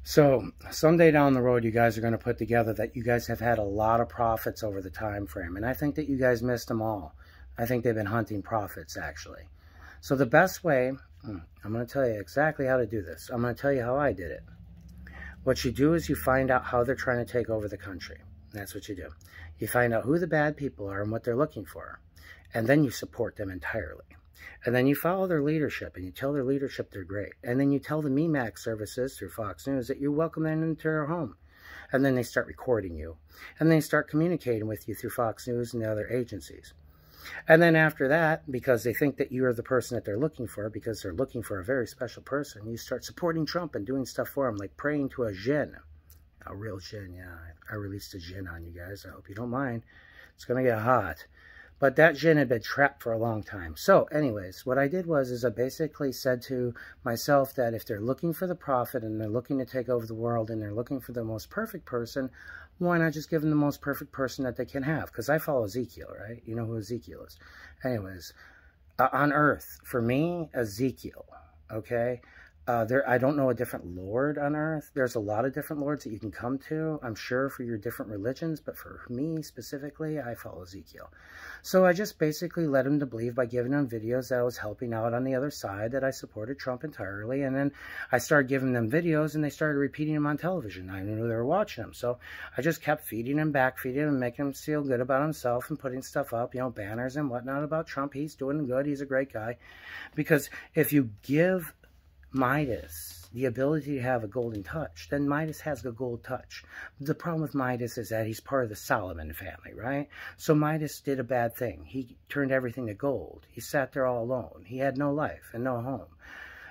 So someday down the road, you guys are going to put together that you guys have had a lot of profits over the time frame. And I think that you guys missed them all. I think they've been hunting profits, actually. So the best way, I'm going to tell you exactly how to do this. I'm going to tell you how I did it. What you do is you find out how they're trying to take over the country. That's what you do. You find out who the bad people are and what they're looking for. And then you support them entirely. And then you follow their leadership and you tell their leadership they're great. And then you tell the MEMAX services through Fox News that you welcome them into their home. And then they start recording you. And they start communicating with you through Fox News and the other agencies. And then after that, because they think that you are the person that they're looking for, because they're looking for a very special person, you start supporting Trump and doing stuff for him, like praying to a jinn. A real jinn, yeah. I released a jinn on you guys. I hope you don't mind. It's going to get hot. But that jinn had been trapped for a long time. So anyways, what I did was I basically said to myself that if they're looking for the prophet and they're looking to take over the world and they're looking for the most perfect person, why not just give them the most perfect person that they can have? Because I follow Ezekiel, right? You know who Ezekiel is. Anyways, on earth, for me, Ezekiel, okay? I don't know a different Lord on earth. There's a lot of different Lords that you can come to, I'm sure, for your different religions. But for me specifically, I follow Ezekiel. So I just basically led him to believe by giving him videos that I was helping out on the other side, that I supported Trump entirely. And then I started giving them videos and they started repeating them on television. I knew they were watching them. So I just kept feeding him, backfeeding him, making him feel good about himself and putting stuff up, you know, banners and whatnot about Trump. He's doing good. He's a great guy. Because if you give Midas the ability to have a golden touch, then Midas has the gold touch. The problem with Midas is that he's part of the Solomon family, right? So Midas did a bad thing. He turned everything to gold. He sat there all alone. He had no life and no home.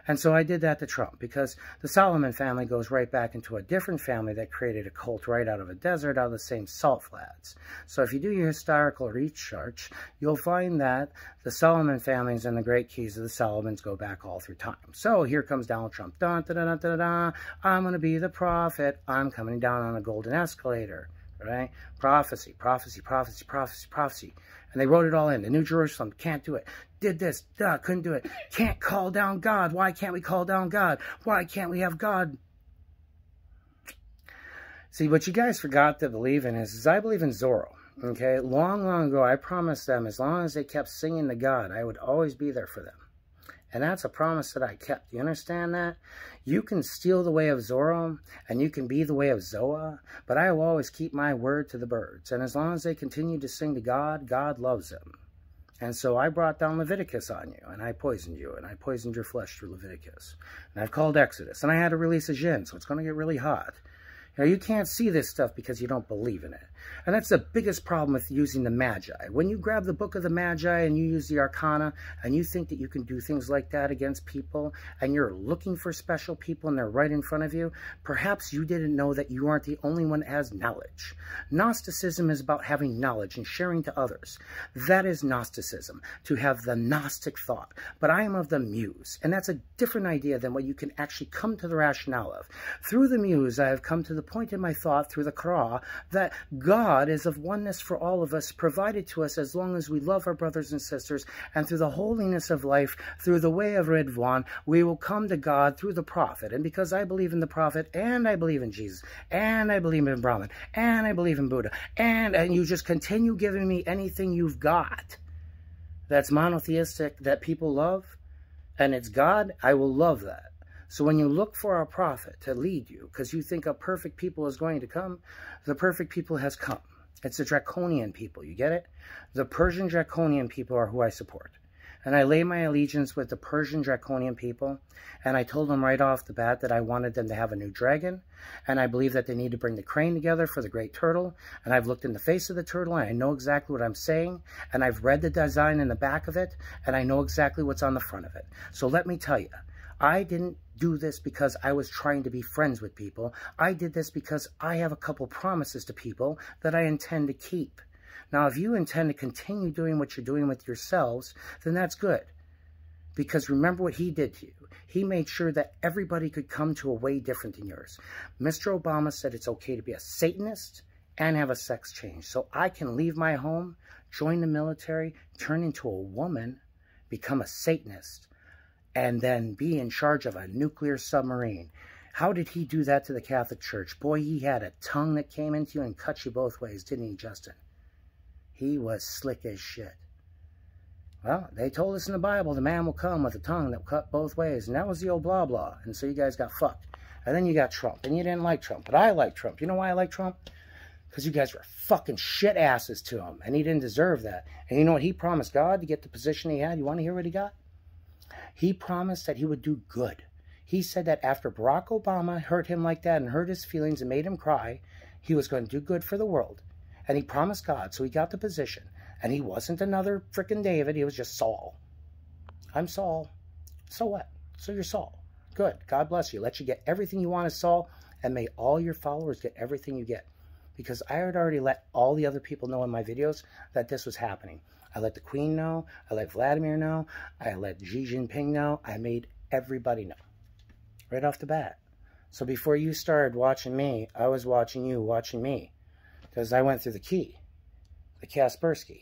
And so I did that to Trump, because the Solomon family goes right back into a different family that created a cult right out of a desert, out of the same salt flats. So if you do your historical research, you'll find that the Solomon families and the great keys of the Solomons go back all through time. So here comes Donald Trump. Dun, dun, dun, dun, dun, dun. I'm going to be the prophet. I'm coming down on a golden escalator. Right? Prophecy, prophecy, prophecy, prophecy, prophecy. And they wrote it all in. The New Jerusalem, can't do it. Did this, couldn't do it. Can't call down God. Why can't we call down God? Why can't we have God? See, what you guys forgot to believe in is I believe in Zorro. Okay? Long, long ago, I promised them as long as they kept singing to God, I would always be there for them. And that's a promise that I kept. You understand that? You can steal the way of Zorro, and you can be the way of Zoa, but I will always keep my word to the birds. And as long as they continue to sing to God, God loves them. And so I brought down Leviticus on you, and I poisoned you, and I poisoned your flesh through Leviticus. And I've called Exodus, and I had to release a jinn, so it's going to get really hot. Now, you can't see this stuff because you don't believe in it. And that's the biggest problem with using the Magi. When you grab the book of the Magi and you use the Arcana and you think that you can do things like that against people and you're looking for special people and they're right in front of you, perhaps you didn't know that you aren't the only one that has knowledge. Gnosticism is about having knowledge and sharing to others. That is Gnosticism, to have the Gnostic thought. But I am of the Muse, and that's a different idea than what you can actually come to the rationale of. Through the Muse, I have come to the point in my thought, through the Qur'an, that God is of oneness for all of us, provided to us as long as we love our brothers and sisters, and through the holiness of life, through the way of Ridwan, we will come to God through the prophet. And because I believe in the prophet, and I believe in Jesus, and I believe in Brahman, and I believe in Buddha, and you just continue giving me anything you've got that's monotheistic, that people love, and it's God, I will love that. So when you look for a prophet to lead you, because you think a perfect people is going to come, the perfect people has come. It's the draconian people, you get it? The Persian draconian people are who I support. And I lay my allegiance with the Persian draconian people, and I told them right off the bat that I wanted them to have a new dragon, and I believe that they need to bring the crane together for the great turtle, and I've looked in the face of the turtle, and I know exactly what I'm saying, and I've read the design in the back of it, and I know exactly what's on the front of it. So let me tell you, I didn't do this because I was trying to be friends with people. I did this because I have a couple promises to people that I intend to keep. Now, if you intend to continue doing what you're doing with yourselves, then that's good. Because remember what he did to you. He made sure that everybody could come to a way different than yours. Mr. Obama said it's okay to be a Satanist and have a sex change. So I can leave my home, join the military, turn into a woman, become a Satanist, and then be in charge of a nuclear submarine. How did he do that to the Catholic Church? Boy, he had a tongue that came into you and cut you both ways, didn't he, Justin? He was slick as shit. Well, they told us in the Bible the man will come with a tongue that will cut both ways. And that was the old blah blah. And so you guys got fucked. And then you got Trump. And you didn't like Trump. But I like Trump. You know why I like Trump? Because you guys were fucking shit asses to him. And he didn't deserve that. And you know what he promised God to get the position he had? You want to hear what he got? He promised that he would do good. He said that after Barack Obama hurt him like that and hurt his feelings and made him cry, he was going to do good for the world. And he promised God, so he got the position. And he wasn't another frickin' David, he was just Saul. I'm Saul. So what? So you're Saul. Good. God bless you. Let you get everything you want as Saul, and may all your followers get everything you get. Because I had already let all the other people know in my videos that this was happening. I let the Queen know. I let Vladimir know. I let Xi Jinping know. I made everybody know. Right off the bat. So before you started watching me, I was watching you watching me. Because I went through the key. The Kaspersky.